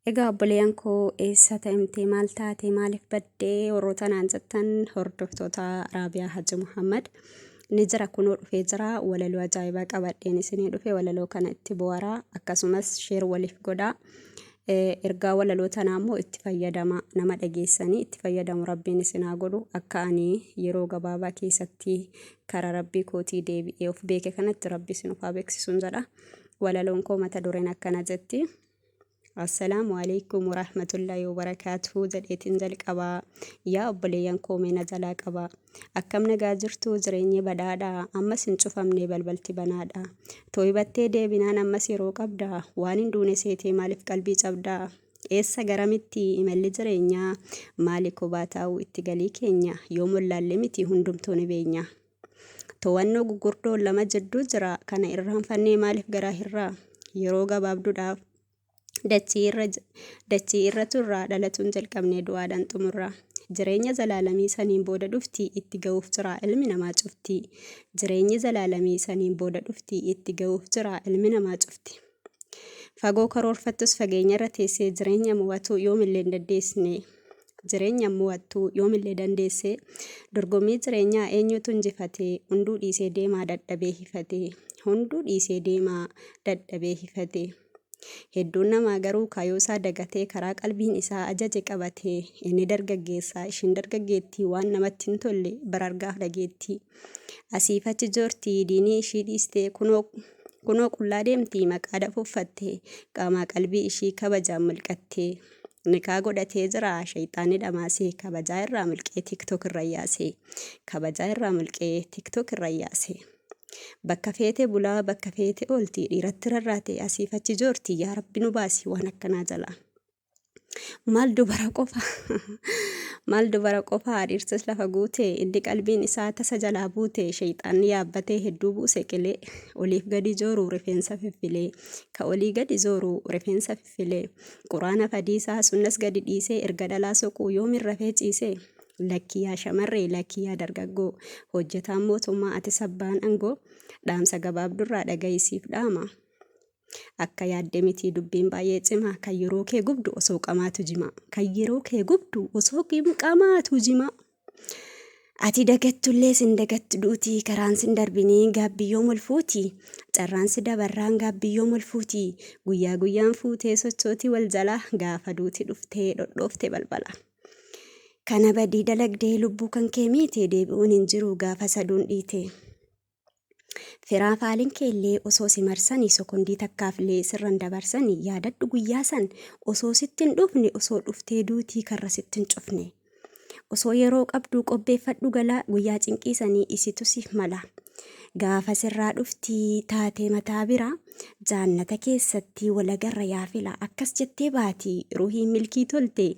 Egaa obboleeyyan koo eessa ta'imtee maal taatee maaliif baddee warroota naan jettan hordoftoota Raabiyaa Haji Muhammad ni jira kunoo dhufee jira walaloo ajaa'ibaa qabadheen isinii dhufe walaloo kana itti bohaaraa akkasumas sheer waliif godhaa. Ergaa walaloo tanaa immoo itti fayyadama nama dhageessanii itti fayyadamu rabbiin isinaa godhu akka ani yeroo gabaabaa keessatti karaa rabbii kootii deebi'ee of beeke kanatti rabbi isin ufaa beeksisuun jedha. Walaloon koo mata dureen akkana jetti. Assalaamu alaikum warahmatullahi wabarakatuhu jedheetiin jalqabaa. Yaa obboleeyyan koo meena jalaa qabaa. Akkam nagaa jirtu jireenyi badhaadhaa ammas hin cufamne balbalti banaadhaa. Tooyibattee deebinaan ammas yeroo qabdaa waan hin duune seetee maaliif qalbii cabdaa. Eessa garamitti imalli jireenyaa maali kophaa taa'u itti galii keenya yoo mollaallee miti hundumtuu ni beenya. To'annoo gugurdoon lama jidduu jira kana irraanfannee maaliif garaa hirraa yeroo gabaabduudhaaf. Dachii irra turraa dhalatuun jalqabnee du'aadhaan xumurraa. Jireenya zalaalamii saniin booda dhuftii itti ga'uuf jira ilmi namaa cuftii. Jireenyi zalaalamii saniin booda dhuftii itti ga'uuf jira ilmi namaa cufti. Fagoo karoorfattus fageenya irra teessee jireenya mo'atuu yoomillee dandeessine. Jireenya mo'attuu yoomillee dandeessee dorgommii jireenyaa eenyutu injifatee hunduu dhiisee deemaa dadhabee hifatee. Hunduu dhiisee deemaa dadhabee hifatee. Hedduun namaa garuu kaayoo isaa dagatee karaa qalbiin isaa ajaje qabatee inni dargaggeessaa ishiin dargaggeettii waan namatti hin tolle barargaaf dhageettii. Asiif achi joortii diinii ishii dhiistee kunoo qullaa deemtii maqaa dafuuffattee qaamaa qalbii ishii kabajaan mulqattee. Niqaa godhatee jira shayxaanni dhamaasee kabajaa irraa mulqee tiktok irra yaasee. Kabajaa irraa mulqee tiktok irra yaasee. Bakka feete bulaa bakka feete ooltii dhiiratti rarraate asiif achi joortii yaa rabbi nu baasi waan akkanaa jalaa. Maal dubara qofaa dhiirsas lafa guutee inni qalbiin isaa tasa jalaa buutee shayxaanni yaabbatee hedduu buuse qilee oliif gadi jooruu rifeensa fiffilee ka olii gadi zooruu rifeensa fiffilee quraana fadiisaa sunnas gadi dhiisee erga dhalaa soquu yoomin rafee ciisee. Lakkiyaa shamarree lakkiyaa dargaggoo hojjetaan mootummaa ati sabbaan aangoo dhaamsa gabaabdurraa dhagayisiif dhaama. Akka yaadde miti dubbiin baay'ee cimaa kan yeroo kee gubdu osoo qamaatu jima. Kan yeroo kee gubdu osoo qamaatu jima. Ati dagattullee sin dagattu duutii karaan sin darbinii gaabbiyyoo molfuutii. Carraan si dabarraan gaabbiyyoo molfuutii. Guyyaa guyyaan fuutee sochootii wal jalaa gaafa duuti dhuftee dhodhoofte balbala. Kana badii dalagdee lubbuu kan kee miite deebi'uun hin jiru gaafa saduun dhiite. Firaa faaliin keellee osoo si marsanii sokondii takkaafillee sirran dabarsanii yaadadhu guyyaa san osoo sittin dhufne osoo dhuftee duutii karra sittin cufne. Osoo yeroo qabduu qopheeffadhu galaa guyyaa cinqiisanii isitu siif mala. Gaafa sirraa dhuftii taatee mataa bira jaannata keessatti walagarra yaafila akkas jettee baatii ruuhiin milkii tolte.